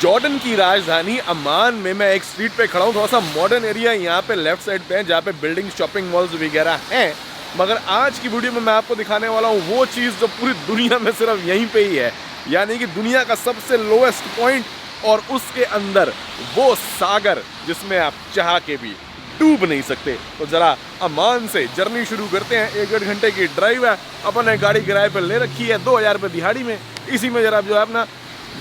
Jordan की राजधानी Amman में मैं एक स्ट्रीट पे खड़ा हूँ, थोड़ा सा मॉडर्न एरिया यहाँ पे लेफ्ट साइड पे है जहाँ पे बिल्डिंग शॉपिंग मॉल्स वगैरह हैं। मगर आज की वीडियो में मैं आपको दिखाने वाला हूँ वो चीज़ जो पूरी दुनिया में सिर्फ यहीं पे ही है, यानी कि दुनिया का सबसे लोएस्ट पॉइंट और उसके अंदर वो सागर जिसमें आप चाह के भी डूब नहीं सकते। तो जरा अम्मान से जर्नी शुरू करते हैं। 1-1.5 घंटे की ड्राइव है, अपन ने गाड़ी किराए पर ले रखी है 2000 रुपये दिहाड़ी में। इसी में जरा जो है अपना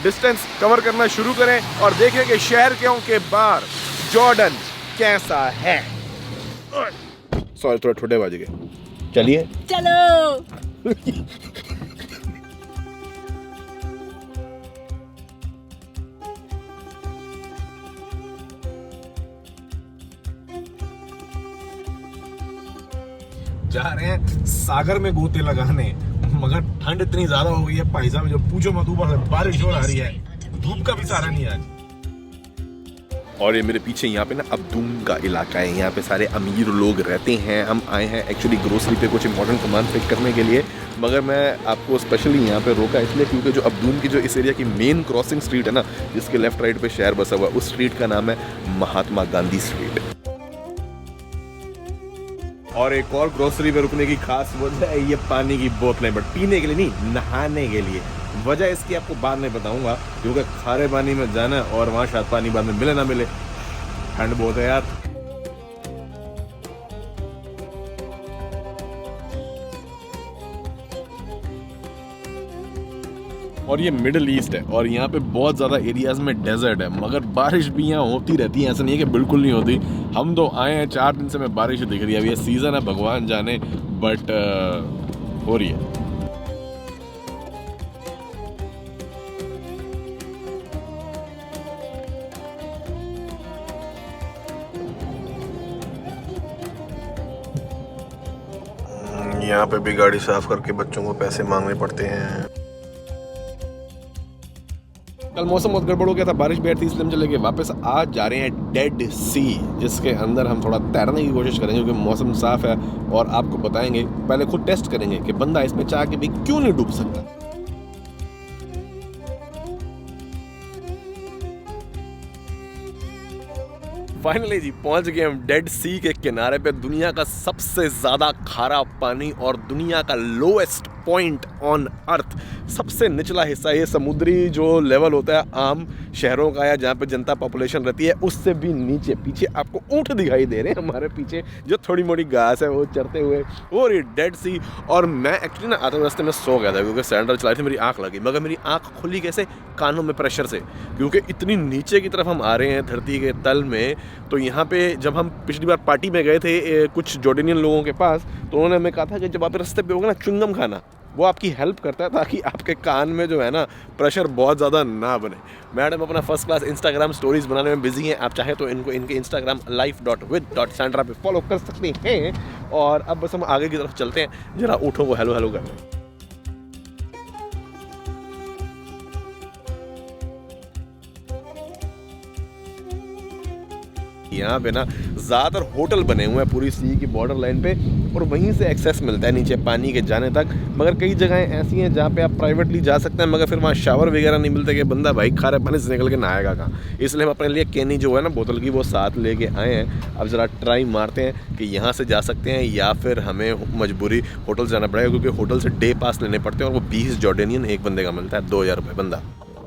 डिस्टेंस कवर करना शुरू करें और देखें कि शहर के बाहर जॉर्डन कैसा है। सॉरी थोड़े छोटे बाज गए, चलिए चलो। जा रहे हैं सागर में गोते लगाने, मगर ठंड इतनी ज्यादा हो गई है भाई साहब, जो पूछो मत, ऊपर बारिश हो रही है, धूप का भी सहारा नहीं आज। और ये मेरे पीछे यहाँ पे ना अब्दून का इलाका है, यहाँ पे सारे अमीर लोग रहते हैं। हम आए हैं एक्चुअली ग्रोसरी पे कुछ मॉडर्न सामान पिक करने के लिए, मगर मैं आपको स्पेशली यहाँ पे रोका इसलिए क्योंकि जो अब्दून की जो इस एरिया की मेन क्रॉसिंग स्ट्रीट है ना, जिसके लेफ्ट राइट पे शहर बसा हुआ, उस स्ट्रीट का नाम है महात्मा गांधी स्ट्रीट। और एक और ग्रोसरी पे रुकने की खास वजह है ये पानी की बोतलें, बट पीने के लिए नहीं, नहाने के लिए। वजह इसकी आपको बाद में बताऊंगा, क्योंकि खारे पानी में जाना और वहाँ शायद पानी बाद में मिले ना मिले, ठंड बहुत है यार। और ये मिडिल ईस्ट है और यहाँ पे बहुत ज़्यादा एरियाज में डेजर्ट है, मगर बारिश भी यहाँ होती रहती है, ऐसा नहीं है कि बिल्कुल नहीं होती। हम तो आए हैं 4 दिन से मैं बारिश दिख रही है, अभी ये सीज़न है भगवान जाने, बट हो रही है। यहाँ पे भी गाड़ी साफ करके बच्चों को पैसे मांगने पड़ते हैं। कल मौसम बहुत गड़बड़ हो गया था, बारिश बैठ थी, इसलिए हम चले गए वापस। आज जा रहे हैं डेड सी, जिसके अंदर हम थोड़ा तैरने की कोशिश करेंगे क्योंकि मौसम साफ है, और आपको बताएंगे, पहले खुद टेस्ट करेंगे कि बंदा इसमें चाह के भी क्यों नहीं डूब सकता। फाइनली जी पहुंच गए हम डेड सी के किनारे पे। दुनिया का सबसे ज़्यादा खारा पानी और दुनिया का लोएस्ट पॉइंट ऑन अर्थ, सबसे निचला हिस्सा, ये समुद्री जो लेवल होता है आम शहरों का या जहाँ पे जनता पॉपुलेशन रहती है उससे भी नीचे। पीछे आपको ऊँट दिखाई दे रहे हैं हमारे पीछे, जो थोड़ी मोटी घास है वो चरते हुए, और ये डेड सी। और मैं एक्चुअली ना आते रास्ते में सो गया था क्योंकि सैंडल चलाई थी, मेरी आँख लगी, मगर मेरी आँख खुली कैसे? कानों में प्रेशर से, क्योंकि इतनी नीचे की तरफ हम आ रहे हैं धरती के तल में। तो यहाँ पे जब हम पिछली बार पार्टी में गए थे कुछ जॉर्डनियन लोगों के पास, तो उन्होंने हमें कहा था कि जब आप रास्ते पे होगा ना, च्युइंगम खाना, वो आपकी हेल्प करता है ताकि आपके कान में जो है ना प्रेशर बहुत ज़्यादा ना बने। मैडम अपना फर्स्ट क्लास इंस्टाग्राम स्टोरीज बनाने में बिजी हैं, आप चाहें तो इनको इनके इंस्टाग्राम life.with.sandra पे फॉलो कर सकते हैं। और अब बस हम आगे की तरफ चलते हैं, जरा ऊँटों को हेलो हेलो करते हैं। यहाँ पे ना ज़्यादातर होटल बने हुए हैं पूरी सी की बॉर्डर लाइन पे, और वहीं से एक्सेस मिलता है नीचे पानी के जाने तक। मगर कई जगहें ऐसी हैं जहाँ पे आप प्राइवेटली जा सकते हैं, मगर फिर वहाँ शावर वगैरह नहीं मिलते कि बंदा भाई खारे पानी से निकल के नहाएगा कहाँ। इसलिए हम अपने लिए कैनी जो है ना बोतल की, वो साथ लेके आए हैं। अब ज़रा ट्राई मारते हैं कि यहाँ से जा सकते हैं या फिर हमें मजबूरी होटल जाना पड़ेगा, क्योंकि होटल से डे पास लेने पड़ते हैं और वो 20 जॉर्डेनियन एक बंदे का मिलता है, 2000 रुपये बंदा।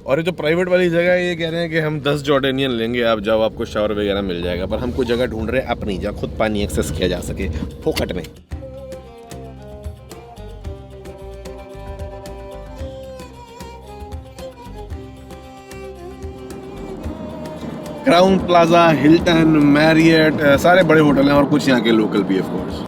और ये जो प्राइवेट वाली जगह है, ये कह रहे हैं कि हम 10 जॉर्डेनियन लेंगे, आप जाओ, आपको शावर वगैरह मिल जाएगा। पर हम कोई जगह ढूंढ रहे हैं अपनी, जहाँ खुद पानी एक्सेस किया जा सके फोकट में। क्राउन प्लाजा, हिल्टन, मैरियट, सारे बड़े होटल हैं और कुछ यहाँ के लोकल भी ऑफ कोर्स।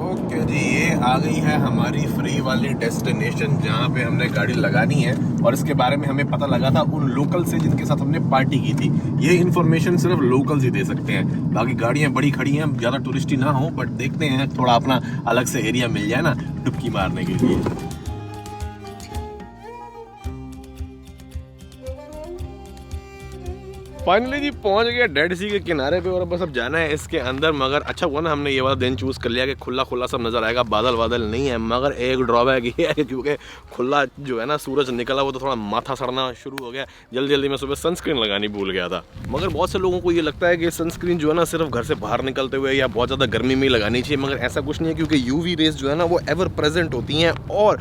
ओके जी, ये आ गई है हमारी फ्री वाली डेस्टिनेशन जहाँ पे हमने गाड़ी लगानी है, और इसके बारे में हमें पता लगा था उन लोकल से जिनके साथ हमने पार्टी की थी। ये इन्फॉर्मेशन सिर्फ लोकल्स ही दे सकते हैं, बाकी गाड़ियाँ बड़ी खड़ी हैं, ज़्यादा टूरिस्टी ना हो, बट देखते हैं थोड़ा अपना अलग से एरिया मिल जाए ना डुबकी मारने के लिए। फाइनली जी पहुंच गया डेड सी के किनारे पे और बस अब जाना है इसके अंदर। मगर अच्छा हुआ ना हमने ये वाला दिन चूज़ कर लिया कि खुला खुला सब नज़र आएगा, बादल बादल नहीं है। मगर एक ड्रॉबैक ये है क्योंकि खुला जो है ना सूरज निकला वो तो थोड़ा माथा सड़ना शुरू हो गया। जल्दी जल्दी मैं सुबह सनस्क्रीन लगानी भूल गया था। मगर बहुत से लोगों को ये लगता है कि सनस्क्रीन जो है ना सिर्फ घर से बाहर निकलते हुए या बहुत ज़्यादा गर्मी में लगानी चाहिए, मगर ऐसा कुछ नहीं है क्योंकि यूवी रेज जो है ना वो एवर प्रेजेंट होती हैं और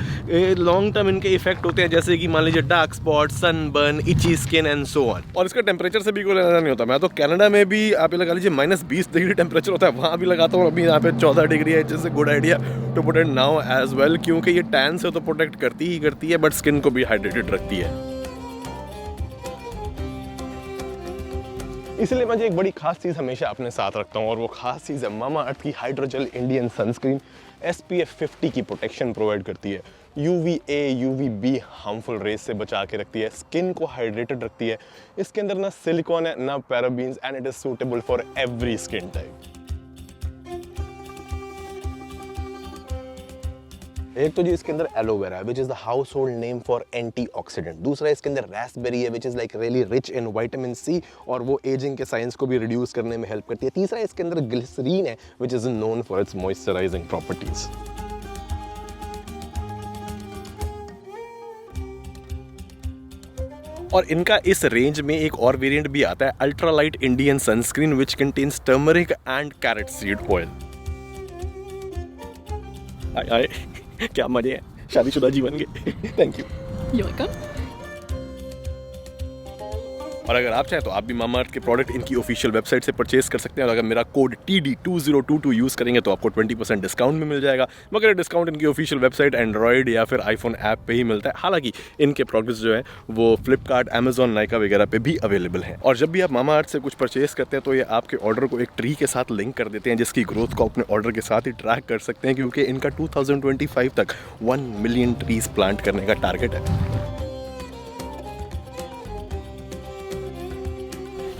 लॉन्ग टर्म इनके इफेक्ट होते हैं, जैसे कि मान लीजिए dark spot, sunburn, इची skin and so on. और इसका टेम्परेचर से भी कोई लेना नहीं होता। मैं तो कनाडा में भी आप ये लगा लीजिए -20 डिग्री टेम्परेचर होता है, वहाँ भी लगाता हूँ। अभी यहाँ पे 14 डिग्री है, जैसे good idea to put it now as well, क्योंकि ये टैन से तो प्रोटेक्ट करती ही करती है बट स्किन को भी हाइड्रेटेड रखती है। इसलिए मैं एक बड़ी खास चीज़ हमेशा अपने साथ रखता हूँ और वो खास चीज़ है मामा अर्थ की हाइड्रोजेल इंडियन सनस्क्रीन। SPF 50 की प्रोटेक्शन प्रोवाइड करती है, UVA UVB हार्मफुल रेज से बचा के रखती है, स्किन को हाइड्रेटेड रखती है। इसके अंदर ना सिलिकॉन है ना parabens and it is suitable for every skin type. एक तो जी इसके अंदर एलोवेरा है which is the house hold name for antioxidant. दूसरा इसके अंदर रास्पबेरी है which is like really rich in vitamin C और वो एजिंग के साइंस को भी रिड्यूस करने में हेल्प करती है। तीसरा इसके अंदर ग्लिसरीन है which is known for its moisturising properties. और इनका इस रेंज में एक और वेरिएंट भी आता है, ultra light Indian sunscreen which contains turmeric and carrot seed oil. आए क्या मजे हैं शादीशुदा जीवन के। Thank you. You're welcome. और अगर आप चाहें तो आप भी मामाअर्थ के प्रोडक्ट इनकी ऑफिशियल वेबसाइट से परचेज कर सकते हैं और अगर मेरा कोड TD2022 यूज़ करेंगे तो आपको 20% डिस्काउंट में मिल जाएगा। मगर ये डिस्काउंट इनकी ऑफिशियल वेबसाइट एंड्रॉयड या फिर आईफोन ऐप पे ही मिलता है। हालांकि इनके प्रोडक्ट्स जो है वो फ्लिपकार्ट, अमेजॉन, नाइका वगैरह पे भी अवेलेबल हैं। और जब भी आप मामाअर्थ से कुछ परचेज करते हैं तो ये आपके ऑर्डर को एक ट्री के साथ लिंक कर देते हैं जिसकी ग्रोथ को अपने ऑर्डर के साथ ही ट्रैक कर सकते हैं, क्योंकि इनका 2025 तक 1 मिलियन ट्रीज प्लांट करने का टारगेट है।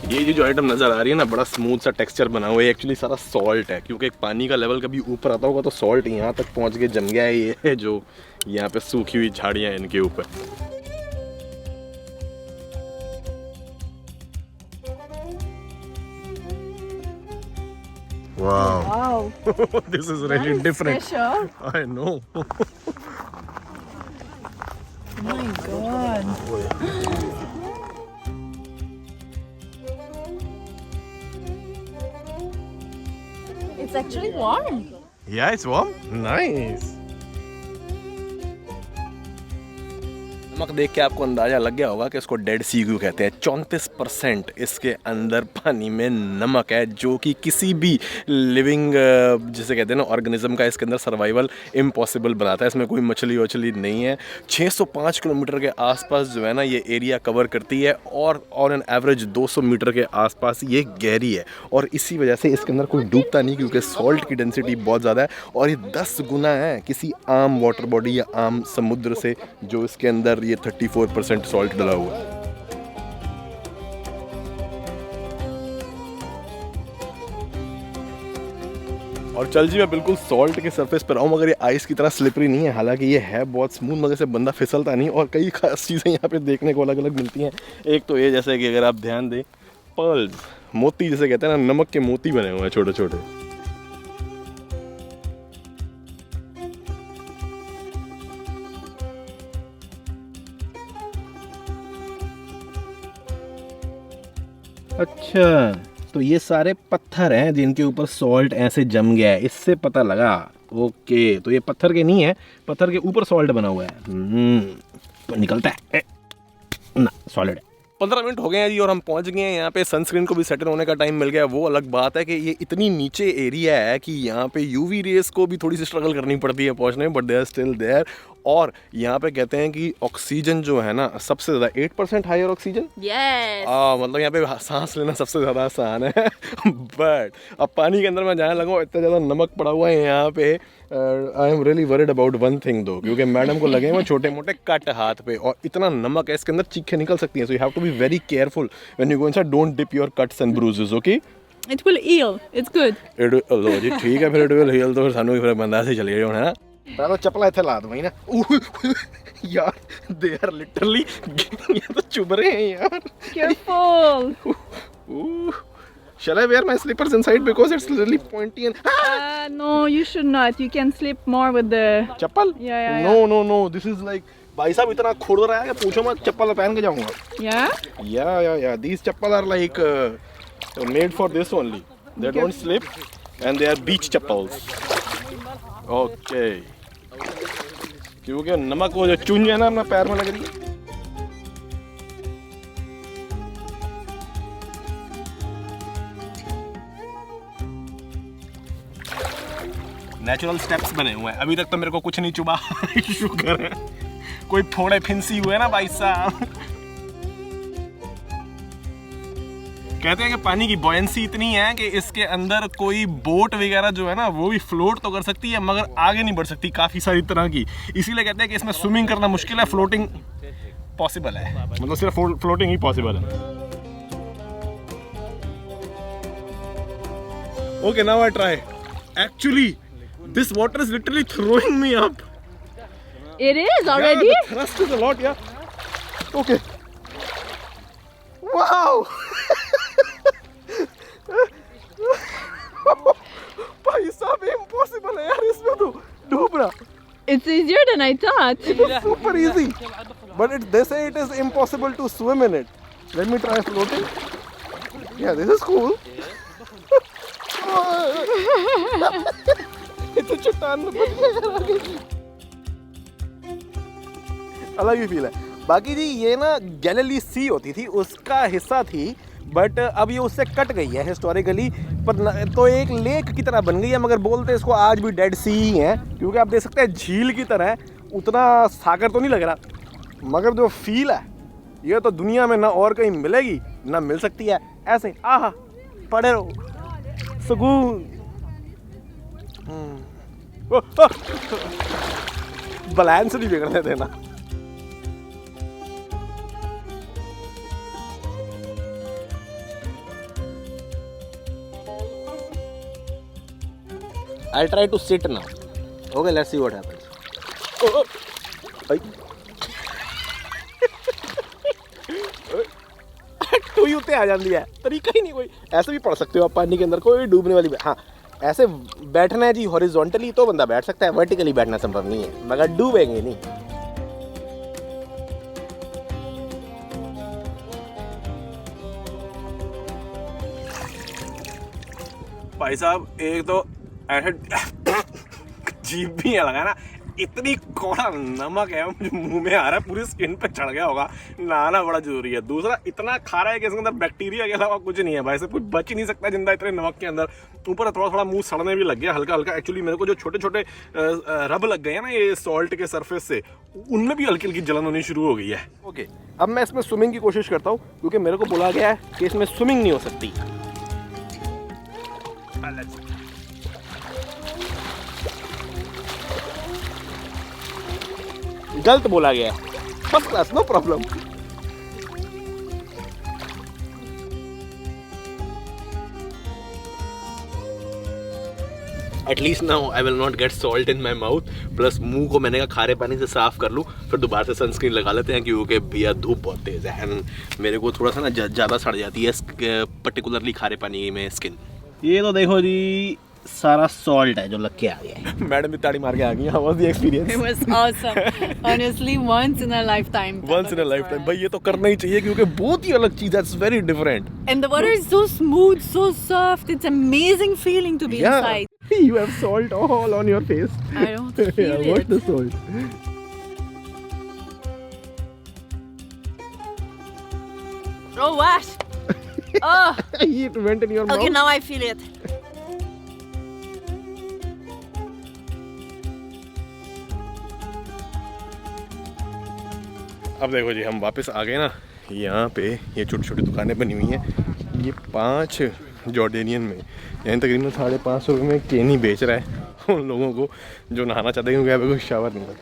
ये जो आइटम नज़र आ रही है ना, बड़ा स्मूथ सा टेक्सचर बना हुआ है, एक्चुअली सारा सॉल्ट है क्योंकि पानी का लेवल कभी ऊपर आता होगा तो सॉल्ट यहाँ तक पहुँच के जम गया है। ये है जो यहाँ पे सूखी हुई झाड़ियाँ हैं इनके ऊपर। Wow. This is really different. Special. I know. Oh my god. It's actually warm. Yeah, it's warm. Nice. नमक देख के आपको अंदाजा लग गया होगा कि इसको डेड सी क्यों कहते हैं। 34% इसके अंदर पानी में नमक है जो कि किसी भी लिविंग जिसे कहते हैं ना ऑर्गेनिज्म का इसके अंदर सर्वाइवल इम्पॉसिबल बनाता है। इसमें कोई मछली वछली नहीं है। 605 किलोमीटर के आसपास जो है ना ये एरिया कवर करती है और ऑन एन एवरेज 200 मीटर के आसपास ये गहरी है और इसी वजह से इसके अंदर कोई डूबता नहीं क्योंकि सॉल्ट की डेंसिटी बहुत ज़्यादा है और ये 10 गुना है किसी आम वाटर बॉडी या आम समुद्र से जो इसके अंदर ये 34% सॉल्ट डला हुआ है। और चल जी मैं बिल्कुल सॉल्ट के सरफेस पर आऊँ मगर ये आइस की तरह स्लिपरी नहीं है। हालांकि ये है बहुत स्मूथ मगर से बंदा फिसलता नहीं। और कई खास चीज़ें यहाँ पे देखने को अलग अलग मिलती हैं। एक तो ये जैसे कि अगर आप ध्यान दें पर्ल्स, मोती जिसे कहते हैं ना, नमक के मोती बने हुए हैं छोटे छोटे। अच्छा तो ये सारे पत्थर हैं जिनके ऊपर सॉल्ट ऐसे जम गया है, इससे पता लगा। ओके तो ये पत्थर के नहीं है, पत्थर के ऊपर सॉल्ट बना हुआ है। तो निकलता है ना सॉलिड है। 15 मिनट हो गए हैं जी और हम पहुंच गए हैं यहाँ पे। सनस्क्रीन को भी सेटल होने का टाइम मिल गया। वो अलग बात है कि ये इतनी नीचे एरिया है कि यहाँ पे यूवी रेस को भी थोड़ी सी स्ट्रगल करनी पड़ती है पहुँचने में, but they are still there. और यहाँ पे कहते हैं कि ऑक्सीजन जो है ना सबसे ज़्यादा 8% हायर ऑक्सीजन। Yes. मतलब यहाँ पे सांस लेना सबसे ज़्यादा आसान है। बट अब पानी के अंदर मैं जाने लगा, इतना ज़्यादा नमक पड़ा हुआ है यहाँ पे। I am really worried about one thing दो, क्योंकि मैडम को लगे हुए छोटे मोटे कट हाथ पे और इतना नमक है इसके अंदर, चीखें निकल सकती हैं। So you have to be very careful when you go inside. Don't dip your cuts and bruises, okay? It will heal. It's good. जी ठीक है, फिर इट विल हील। तो फिर सानू भी फिर बंदा से चले गए है ना। मैं तो चप्पल इथे ला दूंगा ना। यार दे आर लिटरली ये तो चुभ रहे हैं यार। Careful. Shall I wear my slippers inside because it's really pointy and No, you should not. You can sleep more with the. Chappal? Yeah. No. This is like भाई साहब इतना खुड़ रहा है कि पूछो मत, चप्पल पहन के जाऊंगा। Yeah. Yeah. These chappal are like made for this only. They don't slip and they are beach chappals. Okay. क्योंकि नमक वो जो चुन है ना अपना पैर में लग रही है। नेचुरल स्टेप्स बने हुए हैं, अभी तक तो मेरे को कुछ नहीं चुभा। शुक्र है, कोई फोड़े फिंसी हुए ना भाई साहब। कहते हैं कि पानी की बॉयंसी इतनी है कि इसके अंदर कोई बोट वगैरह जो है ना वो भी फ्लोट तो कर सकती है मगर आगे नहीं बढ़ सकती, काफी सारी तरह की। इसीलिए कहते हैं कि इसमें स्विमिंग करना मुश्किल है, फ्लोटिंग पॉसिबल है, मतलब सिर्फ फ्लोटिंग ही पॉसिबल है। Okay, now I try. Actually this water is literally throwing me up. It is already. Yeah, the thrust is a lot, yeah. Okay. Wow. भाई साहब impossible है यार इसमें तो डूबना। It's easier than I thought. It is super easy, but they say it is impossible to swim in it. Let me try floating. Yeah, this is cool. तो चट्टान में अलग ही फील है। बाकी जी ये ना गैलिली सी होती थी, उसका हिस्सा थी, बट अब ये उससे कट गई है हिस्टोरिकली, पर तो एक लेक की तरह बन गई है, मगर बोलते हैं इसको आज भी डेड सी ही है, क्योंकि आप देख सकते हैं झील की तरह है, उतना सागर तो नहीं लग रहा, मगर जो फील है ये तो दुनिया में ना और कहीं मिलेगी ना मिल सकती है। ऐसे आहा पड़े रहो, सुकून। बैलेंस नहीं बिगड़ने देना। I'll try to sit now. Okay, let's see what happens. टू ही उते आ जाती है, तरीका ही नहीं कोई। ऐसे भी पढ़ सकते हो आप पानी के अंदर, कोई डूबने वाली। हाँ, ऐसे बैठना है जी हॉरिजॉन्टली तो बंदा बैठ सकता है, वर्टिकली बैठना संभव नहीं है, मगर डूबेंगे नहीं। भाई साहब एक तो ऐसे जीभ भी है लगा ना, इतनी कौड़ा नमक है मुझे मुंह में आ रहा है, पूरी स्किन पे चढ़ गया होगा। नहाना बड़ा जरूरी है। दूसरा इतना खारा है कि इसके अंदर बैक्टीरिया के अलावा कुछ नहीं है भाई साहब, कुछ बच ही नहीं सकता जिंदा इतने नमक के अंदर। ऊपर थोड़ा मुंह सड़ने भी लग गया हल्का हल्का। एक्चुअली मेरे को जो छोटे छोटे रब लग गए हैं ना ये सॉल्ट के सरफेस से, उनमें भी हल्की हल्की जलन होनी शुरू हो गई है। ओके, अब मैं इसमें स्विमिंग की कोशिश करता हूँ, क्योंकि मेरे को बोला गया है कि इसमें स्विमिंग नहीं हो सकती। गलत बोला गया है, first class, no problem. At least now I will not get salt in my mouth. Plus मुंह को मैंने कहा खारे पानी से साफ कर लूँ, फिर दोबारा से सनस्क्रीन लगा लेते हैं, क्योंकि भैया धूप बहुत तेज है एंड मेरे को थोड़ा सा ना ज़्यादा सड़ जाती है पर्टिकुलरली खारे पानी में स्किन। ये तो देखो जी सारा सॉल्ट है जो लग के आ गया है। मैडम भी ताड़ी मार के आ गई। How was the experience? It was awesome. Honestly, once in a lifetime. Once in a lifetime भाई, ये तो करना ही चाहिए क्योंकि बहुत ही अलग चीज है। It's very different. And the water is so smooth, so soft. It's amazing feeling to be inside. You have salt all on your face. I don't feel it. What's the salt? Oh, what? Oh. It went in your mouth. Okay, now I feel it. अब देखो जी हम वापस आ गए ना, यहाँ पे ये छोटी छोटी दुकानें बनी हुई हैं। ये 5 जॉर्डेनियन में यानी तकरीबन 550 रुपये में केनी बेच रहा है उन लोगों को जो नहाना चाहते हैं, क्योंकि यहाँ पे कोई शावर नहीं है।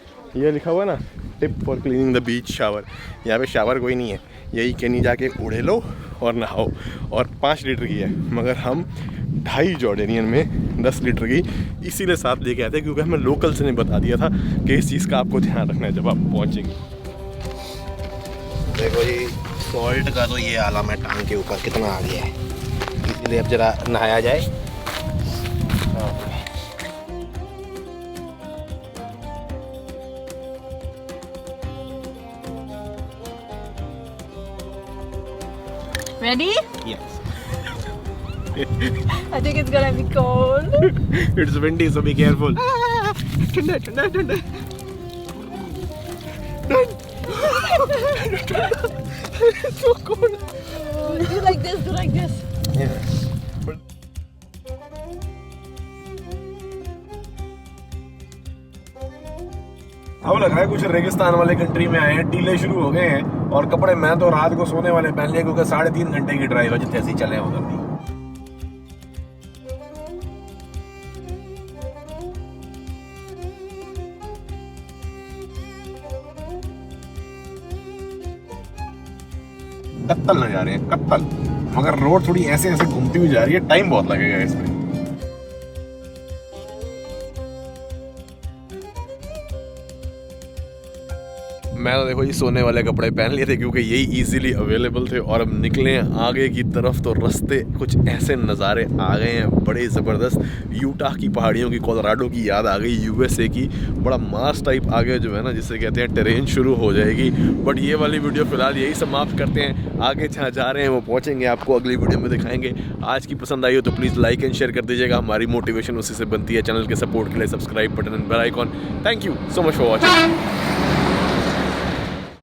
ये लिखा हुआ है ना, tip for cleaning the beach shower. यहाँ पे शावर कोई नहीं है, यही केनी जाके उड़े लो और नहाओ। और 5 लीटर की है, मगर हम 2.5 जॉर्डेनियन में 10 लीटर की, इसीलिए साथ लेके आए थे क्योंकि हमें लोकल से नहीं बता दिया था कि इस चीज़ का आपको ध्यान रखना है जब आप पहुँचेंगे। देखो जी सॉल्ट का तो ये आलम है टांग के ऊपर कितना आ गया है, इसीलिए अब जरा नहाया जाए। Ready? Yes. I think it's gonna be cold. It's windy, so be careful. ठंडा ठंडा ठंडा। So cold. Do like this, do like this. Yeah. अब लग रहा है कुछ रेगिस्तान वाले कंट्री में आए हैं, टीले शुरू हो गए हैं और कपड़े मैं तो रात को सोने वाले पहन लिए क्योंकि 3.5 घंटे की ड्राइव है जितने ऐसे ही चले हैं उधर भी। कत्तल न जा रहे हैं कत्तल, मगर रोड थोड़ी ऐसे ऐसे घूमती हुई जा रही है, टाइम बहुत लगेगा इसमें। मैं तो देखो जी सोने वाले कपड़े पहन लिए थे क्योंकि यही इजीली अवेलेबल थे और अब निकले आगे की तरफ तो रास्ते कुछ ऐसे नज़ारे आ गए हैं बड़े ज़बरदस्त। यूटाह की पहाड़ियों की, कोलोराडो की याद आ गई, यूएसए की, बड़ा मार्स टाइप आगे जो है ना जिसे कहते हैं टेरेन शुरू हो जाएगी। बट ये वाली वीडियो फ़िलहाल यही समाप्त करते हैं, आगे जहाँ जा रहे हैं वो पहुँचेंगे आपको अगली वीडियो में दिखाएंगे। आज की पसंद आई हो तो प्लीज़ लाइक एंड शेयर कर दीजिएगा, हमारी मोटिवेशन उसी से बनती है। चैनल के सपोर्ट के लिए subscribe button and bell icon. Thank you so much for watching.